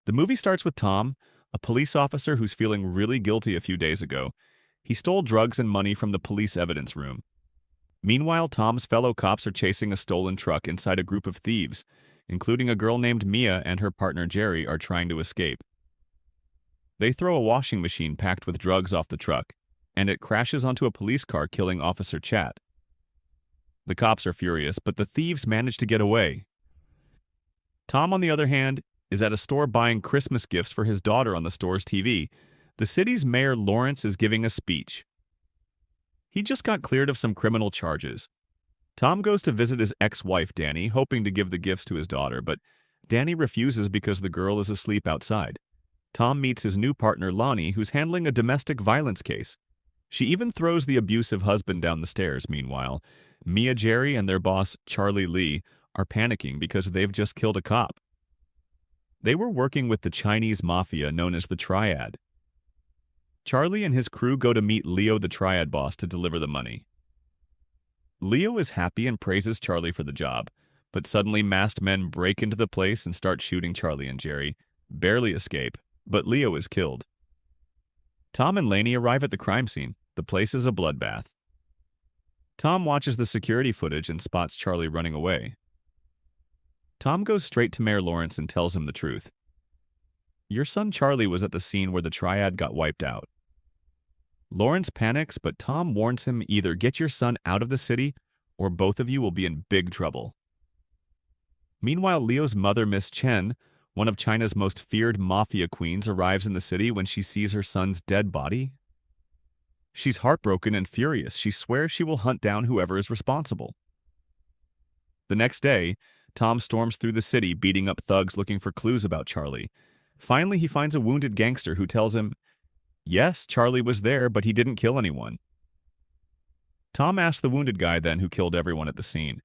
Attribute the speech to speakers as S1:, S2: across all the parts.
S1: The movie starts with Tom, a police officer who's feeling really guilty a few days ago. He stole drugs and money from the police evidence room. Meanwhile, Tom's fellow cops are chasing a stolen truck inside a group of thieves, including a girl named Mia and her partner Jerry are trying to escape. They throw a washing machine packed with drugs off the truck, and it crashes onto a police car, killing Officer Chat. The cops are furious, but the thieves manage to get away. Tom, on the other hand, is at a store buying Christmas gifts for his daughter on the store's TV. The city's mayor, Lawrence, is giving a speech. He just got cleared of some criminal charges. Tom goes to visit his ex-wife, Danny, hoping to give the gifts to his daughter, but Danny refuses because the girl is asleep outside. Tom meets his new partner, Lonnie, who's handling a domestic violence case. She even throws the abusive husband down the stairs. Meanwhile, Mia, Jerry, and their boss, Charlie Lee, are panicking because they've just killed a cop. They were working with the Chinese mafia known as the Triad. Charlie and his crew go to meet Leo, the Triad boss, to deliver the money. Leo is happy and praises Charlie for the job, but suddenly masked men break into the place and start shooting Charlie and Jerry, barely escape, but Leo is killed. Tom and Laney arrive at the crime scene. The place is a bloodbath. Tom watches the security footage and spots Charlie running away. Tom goes straight to Mayor Lawrence and tells him the truth. Your son Charlie was at the scene where the Triad got wiped out. Lawrence panics, but Tom warns him either get your son out of the city or both of you will be in big trouble. Meanwhile, Leo's mother, Miss Chen, one of China's most feared mafia queens, arrives in the city when she sees her son's dead body. She's heartbroken and furious. She swears she will hunt down whoever is responsible. The next day, Tom storms through the city, beating up thugs looking for clues about Charlie. Finally, he finds a wounded gangster who tells him, yes, Charlie was there, but he didn't kill anyone. Tom asks the wounded guy then who killed everyone at the scene.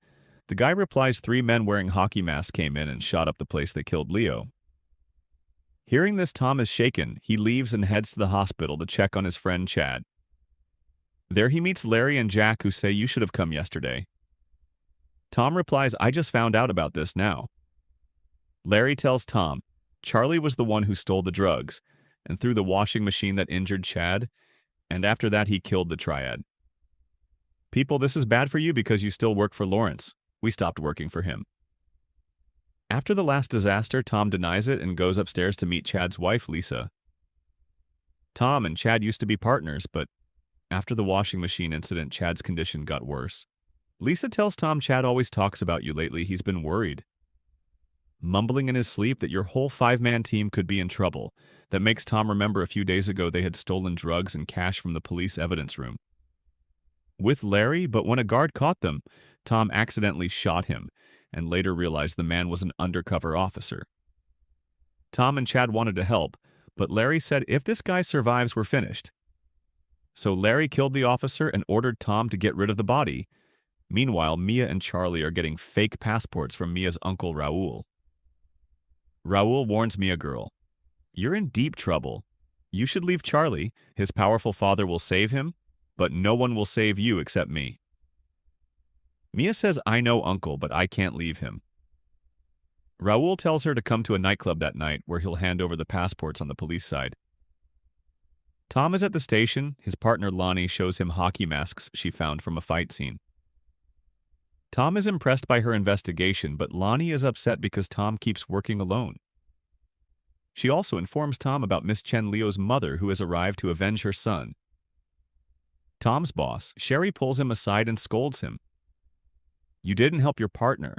S1: The guy replies 3 men wearing hockey masks came in and shot up the place they killed Leo. Hearing this, Tom is shaken. He leaves and heads to the hospital to check on his friend Chad. There he meets Larry and Jack, who say you should have come yesterday. Tom replies, I just found out about this now. Larry tells Tom, Charlie was the one who stole the drugs and threw the washing machine that injured Chad, and after that he killed the Triad. People, this is bad for you because you still work for Lawrence. We stopped working for him. After the last disaster, Tom denies it and goes upstairs to meet Chad's wife, Lisa. Tom and Chad used to be partners, but after the washing machine incident, Chad's condition got worse. Lisa tells Tom, Chad always talks about you lately. He's been worried. Mumbling in his sleep that your whole 5-man team could be in trouble. That makes Tom remember a few days ago they had stolen drugs and cash from the police evidence room. With Larry, but when a guard caught them, Tom accidentally shot him and later realized the man was an undercover officer. Tom and Chad wanted to help, but Larry said if this guy survives, we're finished. So Larry killed the officer and ordered Tom to get rid of the body. Meanwhile, Mia and Charlie are getting fake passports from Mia's uncle Raul. Raul warns Mia, girl, you're in deep trouble. You should leave Charlie. His powerful father will save him, but no one will save you except me. Mia says, I know uncle, but I can't leave him. Raul tells her to come to a nightclub that night where he'll hand over the passports on the police side. Tom is at the station. His partner Lonnie shows him hockey masks she found from a fight scene. Tom is impressed by her investigation, but Lonnie is upset because Tom keeps working alone. She also informs Tom about Miss Chen, Leo's mother, who has arrived to avenge her son. Tom's boss, Sherry, pulls him aside and scolds him. You didn't help your partner.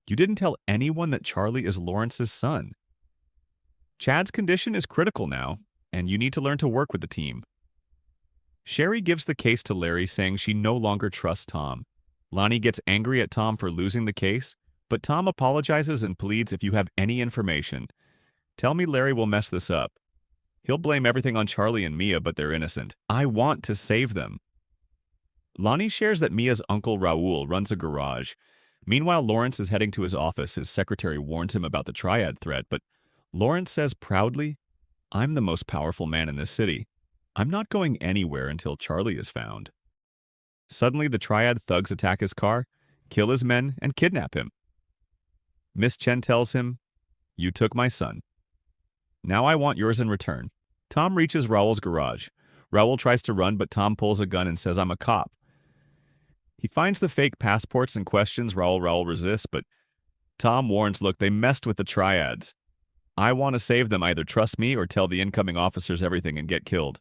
S1: You didn't tell anyone that Charlie is Lawrence's son. Chad's condition is critical now, and you need to learn to work with the team. Sherry gives the case to Larry, saying she no longer trusts Tom. Lonnie gets angry at Tom for losing the case, but Tom apologizes and pleads, if you have any information, tell me. Larry will mess this up. He'll blame everything on Charlie and Mia, but they're innocent. I want to save them. Lonnie shares that Mia's uncle Raul runs a garage. Meanwhile, Lawrence is heading to his office. His secretary warns him about the Triad threat, but Lawrence says proudly, I'm the most powerful man in this city. I'm not going anywhere until Charlie is found. Suddenly, the Triad thugs attack his car, kill his men, and kidnap him. Miss Chen tells him, you took my son. Now I want yours in return. Tom reaches Raul's garage. Raul tries to run, but Tom pulls a gun and says, I'm a cop. He finds the fake passports and questions Raul. Raul resists, but Tom warns, look, they messed with the triads. I want to save them. Either trust me or tell the incoming officers everything and get killed.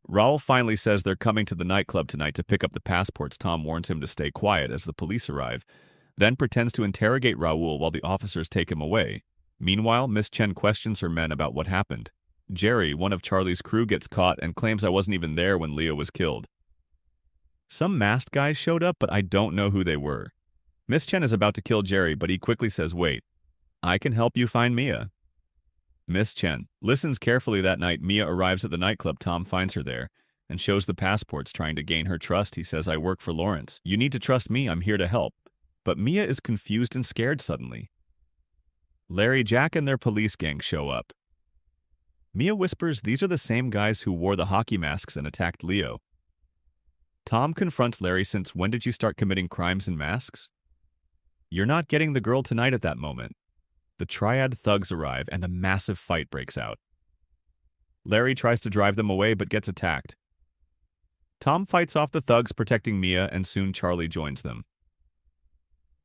S1: Raul finally says they're coming to the nightclub tonight to pick up the passports. Tom warns him to stay quiet as the police arrive, then pretends to interrogate Raul while the officers take him away. Meanwhile, Miss Chen questions her men about what happened. Jerry, one of Charlie's crew, gets caught and claims I wasn't even there when Leo was killed. Some masked guys showed up, but I don't know who they were. Miss Chen is about to kill Jerry, but he quickly says, wait, I can help you find Mia. Miss Chen listens carefully. That night, Mia arrives at the nightclub. Tom finds her there and shows the passports, trying to gain her trust. He says, I work for Lawrence. You need to trust me. I'm here to help. But Mia is confused and scared suddenly. Larry, Jack, and their police gang show up. Mia whispers these are the same guys who wore the hockey masks and attacked Leo. Tom confronts Larry, since when did you start committing crimes in masks? You're not getting the girl tonight. At that moment, the triad thugs arrive and a massive fight breaks out. Larry tries to drive them away but gets attacked. Tom fights off the thugs, protecting Mia, and soon Charlie joins them.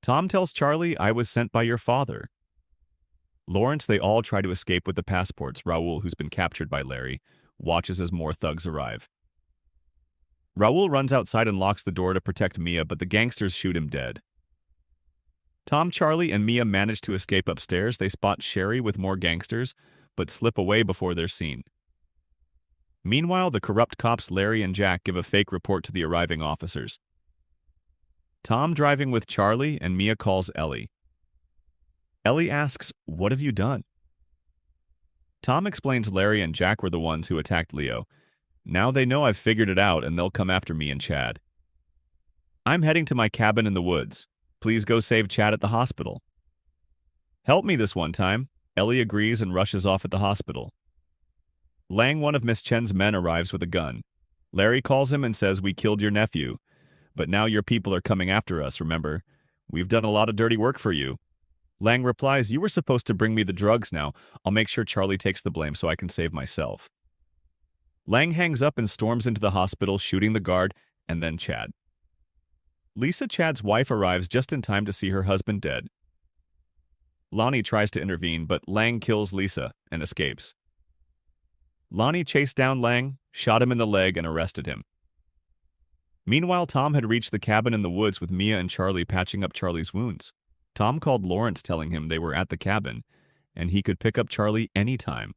S1: Tom tells Charlie, I was sent by your father. Lawrence, they all try to escape with the passports. Raul, who's been captured by Larry, watches as more thugs arrive. Raul runs outside and locks the door to protect Mia, but the gangsters shoot him dead. Tom, Charlie, and Mia manage to escape upstairs. They spot Sherry with more gangsters, but slip away before they're seen. Meanwhile, the corrupt cops Larry and Jack give a fake report to the arriving officers. Tom driving with Charlie, and Mia calls Ellie. Ellie asks, what have you done? Tom explains Larry and Jack were the ones who attacked Leo. Now they know I've figured it out and they'll come after me and Chad. I'm heading to my cabin in the woods. Please go save Chad at the hospital. Help me this one time. Ellie agrees and rushes off at the hospital. Lang, one of Miss Chen's men, arrives with a gun. Larry calls him and says, we killed your nephew, but now your people are coming after us, remember? We've done a lot of dirty work for you. Lang replies, you were supposed to bring me the drugs now. I'll make sure Charlie takes the blame so I can save myself. Lang hangs up and storms into the hospital, shooting the guard and then Chad. Lisa, Chad's wife, arrives just in time to see her husband dead. Lonnie tries to intervene, but Lang kills Lisa and escapes. Lonnie chased down Lang, shot him in the leg, and arrested him. Meanwhile, Tom had reached the cabin in the woods with Mia and Charlie patching up Charlie's wounds. Tom called Lawrence, telling him they were at the cabin, and he could pick up Charlie anytime.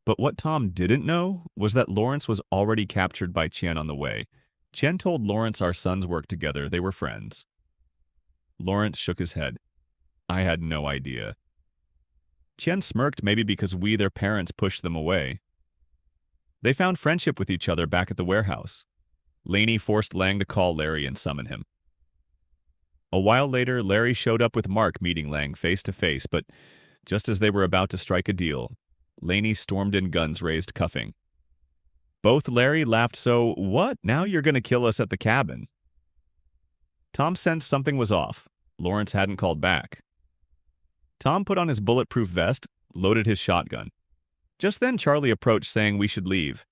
S1: But what Tom didn't know was that Lawrence was already captured by Chen on the way. Chen told Lawrence our sons worked together, they were friends. Lawrence shook his head. I had no idea. Chen smirked, maybe because we, their parents, pushed them away. They found friendship with each other back at the warehouse. Laney forced Lang to call Larry and summon him. A while later, Larry showed up with Mark, meeting Lang face to face, but just as they were about to strike a deal, Laney stormed in, guns raised, cuffing. Both Larry laughed. So, what? Now you're going to kill us at the cabin? Tom sensed something was off. Lawrence hadn't called back. Tom put on his bulletproof vest, loaded his shotgun. Just then, Charlie approached, saying we should leave.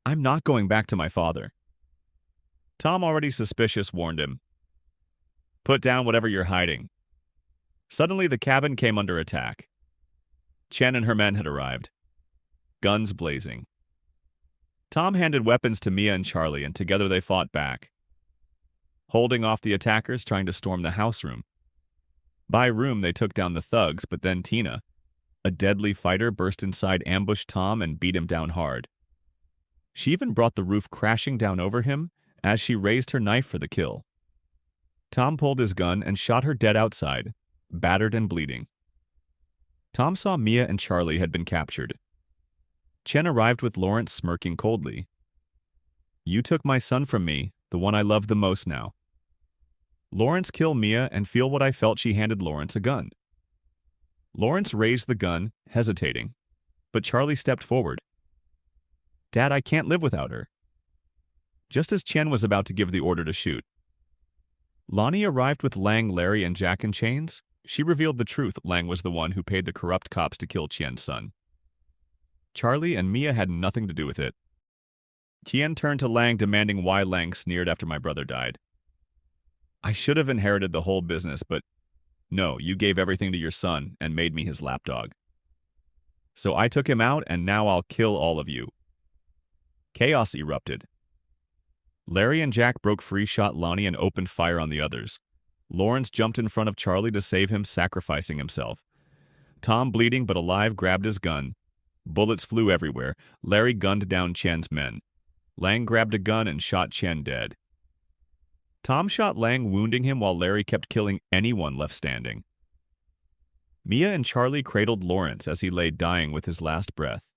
S1: I'm not going back to my father. Tom, already suspicious, warned him. Put down whatever you're hiding. Suddenly, the cabin came under attack. Chen and her men had arrived, guns blazing. Tom handed weapons to Mia and Charlie, and together they fought back, holding off the attackers trying to storm the house room. By room, they took down the thugs, but then Tina, a deadly fighter, burst inside, ambushed Tom, and beat him down hard. She even brought the roof crashing down over him as she raised her knife for the kill. Tom pulled his gun and shot her dead outside, battered and bleeding. Tom saw Mia and Charlie had been captured. Chen arrived with Lawrence, smirking coldly. You took my son from me, the one I love the most now. Lawrence killed Mia, and feel what I felt. She handed Lawrence a gun. Lawrence raised the gun, hesitating, but Charlie stepped forward. Dad, I can't live without her. Just as Chen was about to give the order to shoot, Lonnie arrived with Lang, Larry, and Jack in chains. She revealed the truth. Lang was the one who paid the corrupt cops to kill Chen's son. Charlie and Mia had nothing to do with it. Tien turned to Lang, demanding why Lang sneered after my brother died. I should have inherited the whole business, but no, you gave everything to your son and made me his lapdog. So I took him out, and now I'll kill all of you. Chaos erupted. Larry and Jack broke free, shot Lonnie, and opened fire on the others. Lawrence jumped in front of Charlie to save him, sacrificing himself. Tom, bleeding but alive, grabbed his gun. Bullets flew everywhere. Larry gunned down Chen's men. Lang grabbed a gun and shot Chen dead. Tom shot Lang, wounding him, while Larry kept killing anyone left standing. Mia and Charlie cradled Lawrence as he lay dying with his last breath.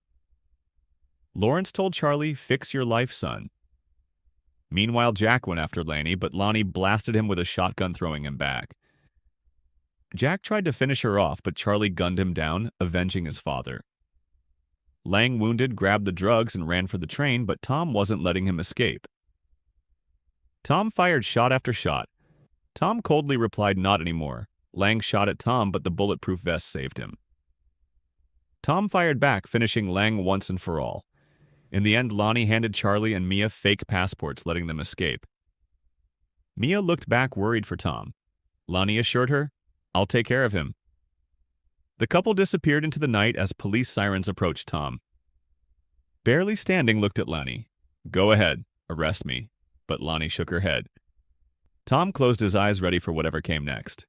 S1: Lawrence told Charlie, "Fix your life, son." Meanwhile, Jack went after Laney, but Lonnie blasted him with a shotgun, throwing him back. Jack tried to finish her off, but Charlie gunned him down, avenging his father. Lang, wounded, grabbed the drugs and ran for the train, but Tom wasn't letting him escape. Tom fired shot after shot. Tom coldly replied, "Not anymore." Lang shot at Tom, but the bulletproof vest saved him. Tom fired back, finishing Lang once and for all. In the end, Lonnie handed Charlie and Mia fake passports, letting them escape. Mia looked back, worried for Tom. Lonnie assured her, "I'll take care of him." The couple disappeared into the night as police sirens approached Tom. Barely standing, looked at Lonnie. "Go ahead, arrest me." But Lonnie shook her head. Tom closed his eyes, ready for whatever came next.